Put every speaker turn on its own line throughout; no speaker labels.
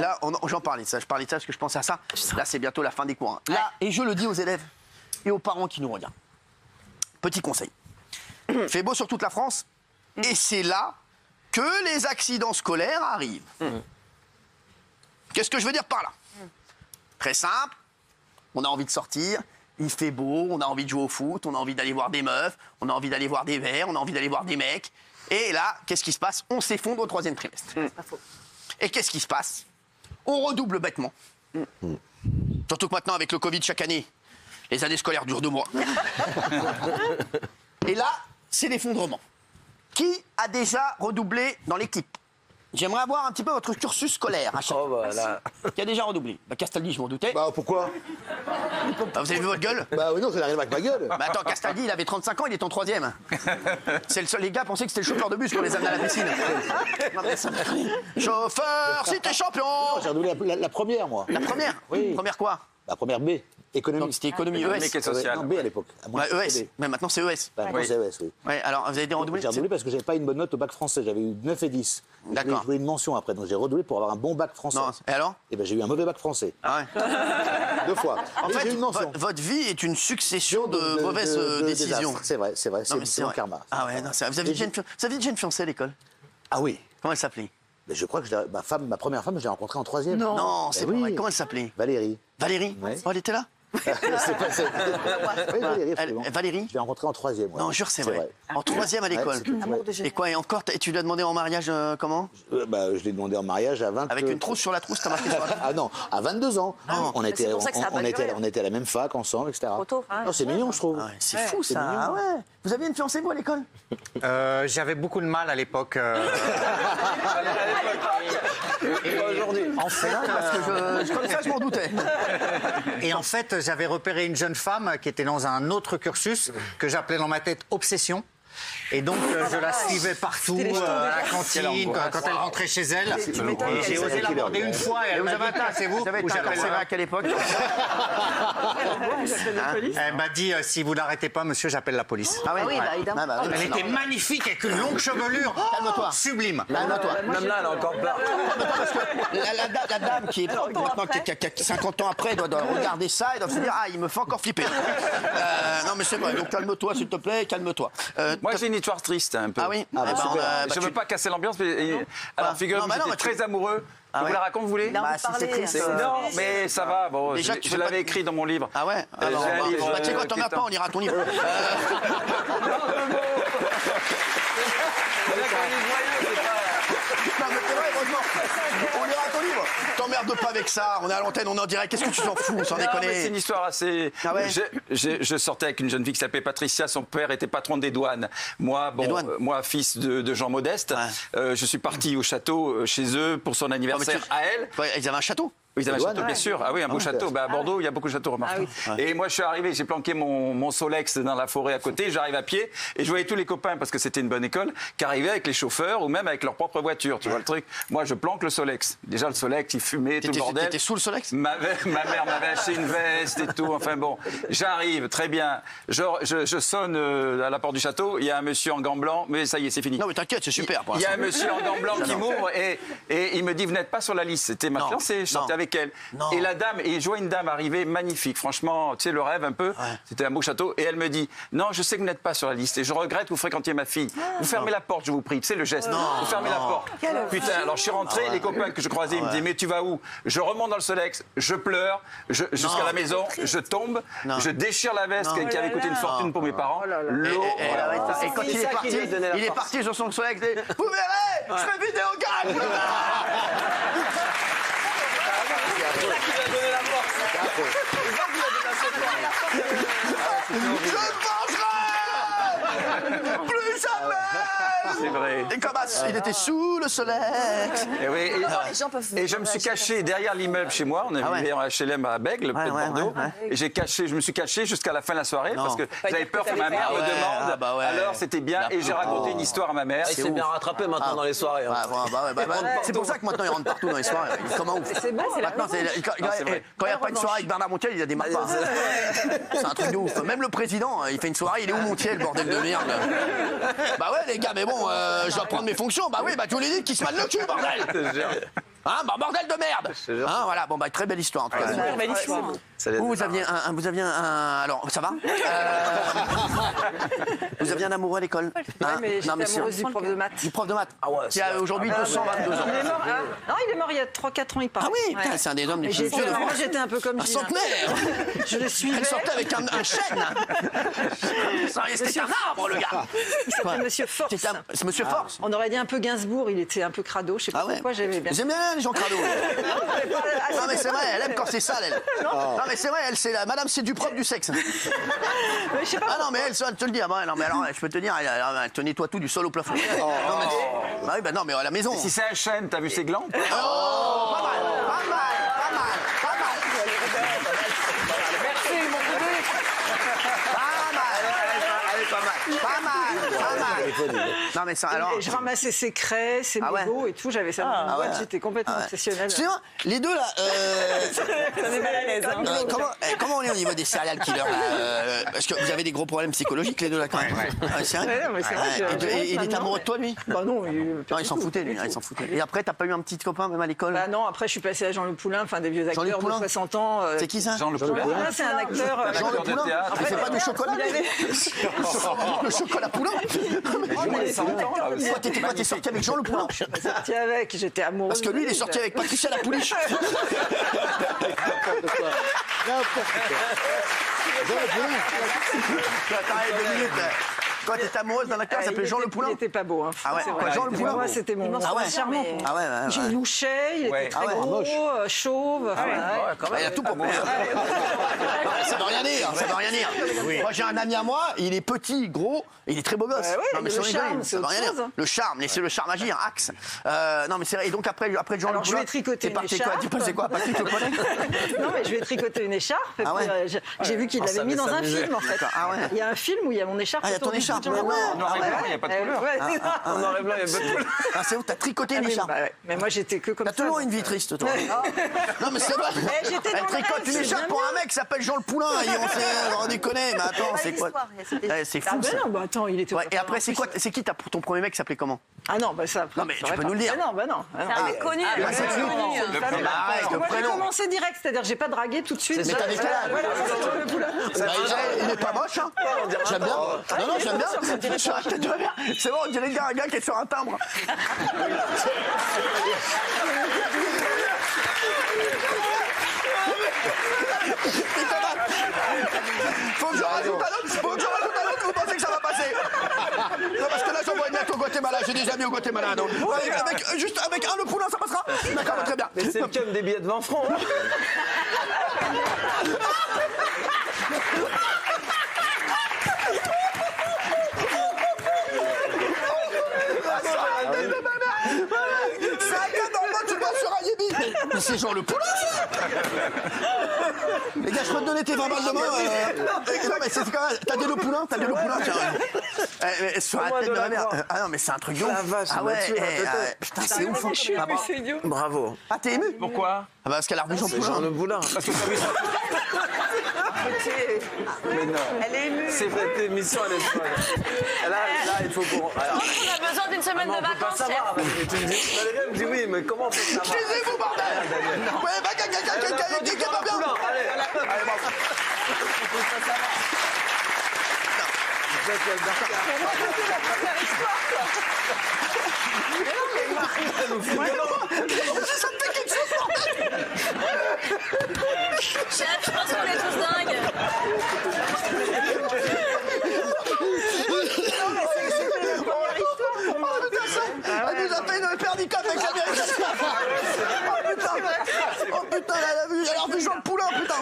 là, j'en parlais de ça. Je parlais de ça parce que je pensais à ça. Là, c'est bientôt la fin des cours. Hein. Là, et je le dis aux élèves et aux parents qui nous regardent. Petit conseil. Il fait beau sur toute la France et c'est là que les accidents scolaires arrivent. Qu'est-ce que je veux dire par là? Très simple. On a envie de sortir. Il fait beau, on a envie de jouer au foot, on a envie d'aller voir des meufs, on a envie d'aller voir des verts, on a envie d'aller voir des mecs. Et là, qu'est-ce qui se passe? On s'effondre au 3e trimestre.
Pas faux.
Et qu'est-ce qui se passe? On redouble bêtement. Surtout que maintenant, avec le Covid chaque année, les années scolaires durent 2 mois. Et là, c'est l'effondrement. Qui a déjà redoublé dans l'équipe? J'aimerais avoir un petit peu votre cursus scolaire. À chaque fois. Qui a déjà redoublé? Castaldi, je m'en doutais.
Bah pourquoi?
Vous avez vu votre gueule?
Bah oui, non, ça n'a rien à voir avec ma gueule.
Bah attends, Castaldi, il avait 35 ans, il est en 3e. C'est le seul, les gars pensaient que c'était le chauffeur de bus qu'on les amenait à la piscine. Non, mais ça chauffeur, si t'es champion!
J'ai redoublé la première, moi.
La première?
Oui.
Première quoi?
La première B, économie.
Donc c'était économie ES.
Économique et sociale.
Non, B à l'époque.
Ouais, ES. Mais maintenant c'est ES.
Bah,
Oui.
c'est ES, oui.
Ouais, alors vous avez des redoublés?
J'ai redoublé parce que j'avais pas une bonne note au bac français. J'avais eu 9 et 10.
D'accord.
Je voulais une mention après, donc j'ai redoublé pour avoir un bon bac français.
Non, et alors?
Et ben j'ai eu un mauvais bac français.
Ah ouais.
2 fois.
En
Et
fait,
j'ai eu une mention.
votre vie est une succession de mauvaises décisions.
désastres. C'est vrai, c'est vrai.
Non, mais
C'est mon
vrai.
karma.
Ah ouais, non, vous avez déjà une fiancée à l'école?
Ah oui.
Comment elle s'appelait?
Mais je crois que ma première femme, je l'ai rencontrée en 3e.
Non, c'est
oui.
pas vrai. Comment elle s'appelait?
Valérie.
Valérie?
Ouais.
Oh, elle était là?
Oui, Valérie, absolument.
Valérie?
Je l'ai rencontrée en 3e. Ouais.
Non, jure, c'est vrai. En 3e à l'école.
Ouais,
Et quoi, et encore, tu lui as demandé en mariage comment?
je l'ai demandé en mariage à 20...
Avec une trousse sur la trousse, t'as marqué sur la trousse?
Ah non, à 22 ans.
Non.
On était,
c'est pour ça que ça a pas duré.
on était à la même fac ensemble, etc.
Trop tôt.
Non, c'est mignon, je trouve.
Ah ouais, c'est fou
c'est
ça.
mignon.
Ah ouais. Vous aviez une fiancée vous à l'école?
J'avais beaucoup de mal à l'époque.
Aujourd'hui.
En fait,
Parce que comme ça, je m'en doutais.
et en fait, j'avais repéré une jeune femme qui était dans un autre cursus que j'appelais dans ma tête obsession. Et donc, je la suivais partout, à la cantine, quand elle rentrait chez elle. Et j'ai osé l'aborder une fois et elle m'a dit, c'est vous?
Vous avez
Ou
été
j'appelle
incarcéré
ça.
à quelle époque?
Elle m'a dit, si vous l'arrêtez pas, monsieur, j'appelle la police.
Ah
oui, bah, évidemment.
oui,
Elle
c'est
était
normal.
magnifique avec une longue chevelure.
Calme-toi.
Sublime.
Calme-toi.
Même là, elle a encore plein.
La dame qui est maintenant, qui a 50 ans après, doit regarder ça et doit se dire, ah, il me fait encore flipper. Non, mais c'est vrai. Donc calme-toi, s'il te plaît, calme-toi.
Moi, j'ai une histoire triste un peu.
Ah oui.
Ah,
Eh ben,
super.
Je veux pas casser l'ambiance, mais alors figurez-vous,
Non, bah non,
j'étais
bah, tu-
très amoureux.
Ah
Je
ouais.
vous la raconte, vous voulez?
Là,
Bah,
on
si c'est
parlait,
triste.
Non, mais ça va. Bon,
Déjà, tu
je
fais pas
l'avais
de-
écrit dans mon livre.
Ah ouais. Alors,
j'ai un livre,
bah, tu sais quoi, t'en
qui
as
est
pas, on ira à ton livre. Non, mais c'est vrai, heureusement. On ira à ton livre. T'emmerdes pas avec ça. On est à l'antenne, on est en direct. Qu'est-ce que tu t'en fous, sans
Non, mais c'est
déconner?
une histoire assez.
Ah ouais.
Je sortais avec une jeune fille qui s'appelait Patricia. Son père était patron des douanes. Moi,
Des douanes.
moi, fils de Jean Modeste, je suis parti au château chez eux pour son anniversaire à elle.
Ouais, ils avaient un château.
Oui, ils avaient un
douanes,
château, bien sûr. Ah oui, un beau château. Bah, à Bordeaux, il y a beaucoup de châteaux, remarquez. Et moi, je suis arrivé, j'ai planqué mon Solex dans la forêt à côté. J'arrive à pied et je voyais tous les copains, parce que c'était une bonne école, qui arrivaient avec les chauffeurs ou même avec leur propre voiture. Tu vois le truc? Moi, je planque le Solex. Déjà, le Solex, il fumait, tout le bordel.
T'étais sous le Solex?
Ma mère m'avait acheté une veste et tout. Enfin bon, j'arrive, très bien. Je sonne à la porte du château. Il y a un monsieur en gants blancs, mais ça y est, c'est fini.
Non, mais t'inquiète, c'est super. pour
Il y a un
l'instant.
monsieur en gants blancs qui m'ouvre et il me dit, vous n'êtes pas sur la liste. C'était ma
Non.
fiancée, je sortais
Non.
avec elle.
Non.
Et la dame, et je vois une dame arriver magnifique, franchement, tu sais, le rêve un peu. C'était un beau château. Et elle me dit, non, je sais que vous n'êtes pas sur la liste et je regrette que vous fréquentiez ma fille. Vous fermez la porte, je vous prie. Tu sais le geste. Vous fermez la porte. Putain, alors je suis rentré, les copains que je croisais, ils me disaient, mais tu vas où? Je remonte dans le Solex, je pleure, jusqu'à la maison, je tombe, je déchire la veste qui avait coûté une fortune pour mes parents. L'eau.
Et quand il est parti sur son Solex, il dit, vous verrez, je fais vidéo Je ne mangerai plus jamais.
C'est vrai.
Et comme il était sous le Solex.
Et, oui,
Les gens peuvent
et je me suis caché derrière l'immeuble chez moi. On avait en HLM à Bègle, près de Bordeaux. Et je me suis caché jusqu'à la fin de la soirée parce que j'avais peur que ma mère me demande.
Ah bah ouais.
Alors c'était bien. Et j'ai raconté une histoire à ma mère.
Il s'est bien rattrapé maintenant dans les soirées. hein.
C'est pour ça que maintenant il rentre partout dans les soirées. Il est comme un ouf.
C'est bon, c'est la
Maintenant, quand il n'y a pas une soirée avec Bernard Montiel, il a des marques pas. C'est un truc de ouf. Même le président, il fait une soirée, il est où Montiel, bordel de merde? Bah ouais les gars, mais bon, je dois prendre mes fonctions. Bah oui, bah tu les dis qui se mâle le cul, bordel. Hein, bah, bordel de merde. Hein, voilà, bon, bah, très belle histoire en tout cas.
Belle histoire.
Vous aviez un. Alors, ça va Vous aviez un amoureux à l'école
Mais
Non, mais
j'étais amoureuse du prof de maths.
Du prof de maths qui a aujourd'hui 222 ans.
Il est mort, non, il est mort il y a 3-4 ans, il paraît.
Ah oui,
Ouais.
putain, c'est un des hommes les plus
J'étais-
vieux de
Moi,
France.
j'étais un peu comme
Un
Gilles.
centenaire.
Je le suivais.
Elle sortait avec un chêne. C'était un arbre, le gars.
Il s'appelait Monsieur Force.
C'est Monsieur Force.
On aurait dit un peu Gainsbourg, il était un peu crado, je sais pas
Ah ouais.
pourquoi j'aimais bien.
J'aime bien les gens crado. Non mais c'est vrai, elle aime quand c'est sale, elle. Non mais c'est vrai, elle c'est la madame c'est du propre du sexe.
Mais je sais pas.
Ah non mais elle te le dit. Ah bah, non mais alors je peux te dire, elle te nettoie tout du sol au plafond. Non, mais, bah oui bah non mais à la maison.
Si c'est un chêne, t'as vu ses glands?
Oh, pas mal, pas mal, pas mal, pas mal.
Merci, mon public.
Pas mal. Non mais ça alors.
Et je ramassais ses craies, ses
Ah ouais.
mégots et tout, j'avais ça dans ma boîte, j'étais complètement obsessionnelle.
Excusez-moi, les deux là.
Ça met mal à l'aise. Hein.
Comment on est au niveau des serial killers là parce que vous avez des gros problèmes psychologiques les deux là quand même. Ouais, c'est vrai.
Ouais, non, mais c'est vrai que-
Et il est amoureux de toi lui?
Bah non,
Non, il s'en foutait lui, il s'en foutait. Et après t'as pas eu un petit copain même à l'école?
Bah non, après je suis passée à Jean-Luc Poulain, enfin des vieux
Jean-Luc
acteurs de
Poulain
60 ans.
C'est qui ça?
Jean Le
Jean-Luc
Poulain.
Poulain, c'est un acteur.
Jean Le
acteur de
Poulain.
théâtre.
Il fait pas du chocolat
Il avait-
Le chocolat Poulain. Toi t'es sorti avec Jean Le Poulain?
Je suis pas sortie avec, j'étais amoureuse.
Parce que lui il est sorti avec Patricia la Pouliche. T'arrêtes 2 minutes. Quand t'es amoureuse d'un acteur, il s'appelait Jean Le Poulain.
Il était pas beau. Hein.
Ah ouais,
C'est
quoi,
vrai.
Jean Le Poulain.
Moi, c'était mon
Ah ouais.
charmant.
Ah ouais,
Il louchait, il
Ouais.
était très
Ah ouais,
gros, chauve. enfin, ouais.
Il a tout pour plaire. Ça veut rien dire, ça veut rien dire. Moi j'ai un ami à moi, il est petit, gros, il est très beau gosse.
oui, mais
sans
le
rigoler,
charme,
ça
c'est
veut
autre
rien
chose.
dire. Le charme, laissez le charme agir, axe. Non mais c'est vrai, et donc après Jean Le
Alors, je
Poulain,
vais tricoter
t'es
une
parti quoi?
écharpe.
Tu passais quoi? Patrick Le Poney?
Non, mais je lui ai tricoté une écharpe. Et
Ah
puis,
ouais.
j'ai vu qu'il l'avait mis dans un film, en fait.
D'accord, ah ouais.
Il y a un film où il y a mon écharpe.
Ah, il y a ton
autour du
écharpe,
cou.
ouais, ouais.
En noir et blanc, il n'y a pas de couleur.
Ouais, c'est ça.
En noir et blanc, il y a pas de couleur.
Ah c'est où? T'as tricoté une
Oui,
écharpe?
bah ouais. Mais moi, j'étais que comme
T'as
ça.
toujours
donc,
une vie triste toi. Non mais c'est vrai.
j'étais
Elle
dans le
tricote
rêve,
une
c'est
écharpe
bien
pour un mec qui s'appelle Jean Le Poulain. Et on déconne, mais attends, c'est quoi? Ouais, c'est
Ah
fou
ben
ça.
non, bah attends, il était.
Ouais, et après c'est quoi? C'est qui ton premier mec qui s'appelait comment?
Ah non, bah ça.
Non, mais
je
tu
saurais
peux
pas.
nous le dire.
Ah non, bah non. Ah non.
C'est un mec connu.
bah, c'est
connu,
lui.
c'est une
Le
femme.
prénom.
Arrête, le
Moi, j'ai
prénom.
commencé direct, c'est-à-dire j'ai pas dragué tout de suite.
Mais t'avais quel âge?
Voilà, c'est Jean Le Poulain.
Il est pas moche, hein? J'aime bien. Non, non, j'aime bien. Sur la tête de ma mère. C'est bon, on dirait un gars qui est sur un timbre. Faut que je rajoute un autre, vous pensez que ça va passer? Non, parce que là, j'envoie une lettre au Guatemala, j'ai des amis au Guatemala, donc. Juste avec un Le Poulain, ça passera? D'accord, très bien.
Mais c'est le cum des billets de 20 francs. Hein.
C'est un gars normal, tu le vois sur un Yébi. Mais c'est Jean Le Poulain. Les gars, je peux te donner tes 20 balles demain. Non, mais c'est quand même. T'as des Le Poulain? T'as des Le Poulain? Tiens. Sur la tête de ma mère. Ah non, mais c'est un truc de ouf.
La vache,
Ah ouais,
Mathieu, peut-être.
putain, c'est ouf. Ah, bon.
C'est idiot.
Bravo.
Ah, t'es ému?
Pourquoi?
Ah bah parce qu'elle a revu Jean
C'est Jean
Poulain.
Le Poulain.
Parce que t'as vu ça.
Mais non.
Elle est émue.
C'est cette émission, elle est folle. Là, il faut qu'on. Alors,
On a besoin d'une semaine
on
de
peut pas
vacances.
savoir. Parce que tu me dis, Valérie me dit oui, mais comment on peut savoir?
Taisez-vous, bordel! Ouais, bah, qui est pas bien?
Allez, bon.
Chef, je pense qu'on est tous dingues.
Elle nous a fait une perdicace avec l'Amérique. Oh putain, elle a revu Jean Le Poulain, putain!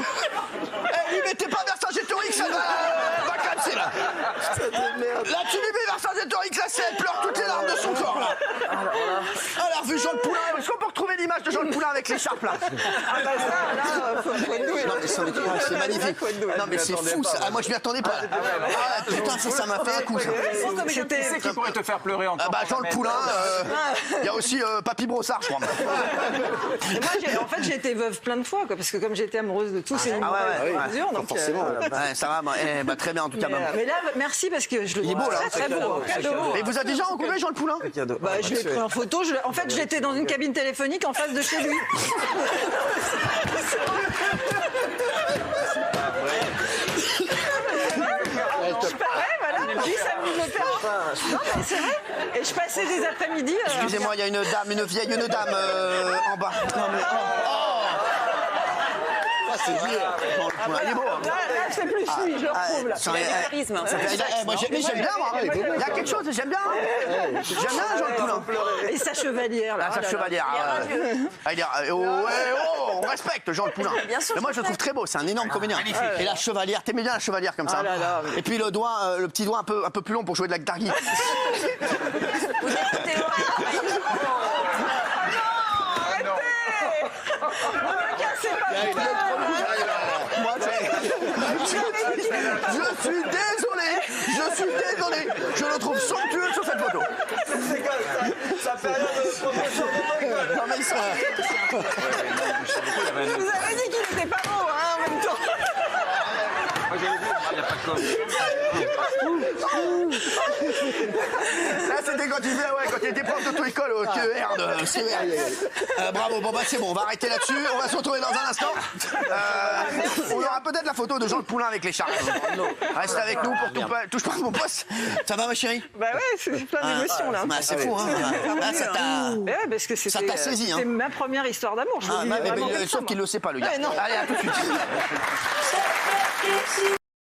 Eh, lui mettez pas Vercingétorix, elle va classer là! Là, tu lui mets Vercingétorix, là, elle pleure toutes les larmes de son corps là! Elle a revu Jean Le Poulain, est-ce qu'on peut retrouver l'image de Jean Le Poulain avec l'écharpe là? Non, mais c'est magnifique! Non, mais c'est fou ça! Ah, moi je m'y attendais pas! Ah, putain, ça m'a fait un coup ça!
Qui c'est qui pourrait te faire pleurer encore?
Ah bah Jean Le Poulain, il y a aussi Papy Brossard, je crois.
Et moi, fait, j'ai été veuve plein de fois, quoi, parce que comme j'étais amoureuse de tous, c'est une
ouais,
mesure. Donc,
forcément.
Ouais, ça va, très bien en tout cas.
mais là, merci parce que je le
Il est beau,
trouve
là.
très beau. Cadeau.
Et vous avez déjà rencontré Jean Le Poulain?
Bah, je l'ai pris en photo. En fait, j'étais dans une cabine téléphonique en face de chez lui. Je parais, voilà. Lui, ça me le fait. Non, mais c'est vrai. Et je passais des après-midi.
Excusez-moi, il y a une vieille dame en bas. Non, mais, c'est vieux. Jean Le Poulain, il est beau. Hein.
Là, c'est plus lui, je le retrouve, là.
Moi, j'aime bien, moi. Il y a quelque chose, j'aime bien. J'aime bien Jean Le Poulain.
Et sa chevalière, là.
Ah, sa chevalière. On respecte Jean Le Poulain. Mais moi, je le trouve très beau. C'est un énorme comédien. Et la chevalière, t'aimais bien la chevalière comme ça.
Ah là là,
Et puis le doigt, le petit doigt un peu plus long pour jouer de la guitare. Moi, je suis désolé. Je le trouve somptueux sur cette photo.
Ça fait rien de promotion de Mongol.
Non, mais ça...
Je vous avais dit qu'il n'était pas beau, hein, en même temps.
Moi, j'ai vu, il n'y a pas de
Là, c'était quand il était prof d'auto-école au TER de CER. Bravo, bon bah c'est bon, on va arrêter là-dessus, on va se retrouver dans un instant. On aura peut-être la photo de Jean Le Poulain avec les charges. Reste avec nous pour touche pas mon poste. Ça va ma chérie?
Bah ouais, c'est plein d'émotions, là.
Bah, c'est fou, hein. Là, ça t'a...
Ouais, parce que
Ça t'a saisi, hein.
C'est ma première histoire d'amour. Je vous le dis vraiment comme ça,
Sauf
moi.
qu'il le sait pas, le gars.
Ouais, non.
Allez, à tout de suite.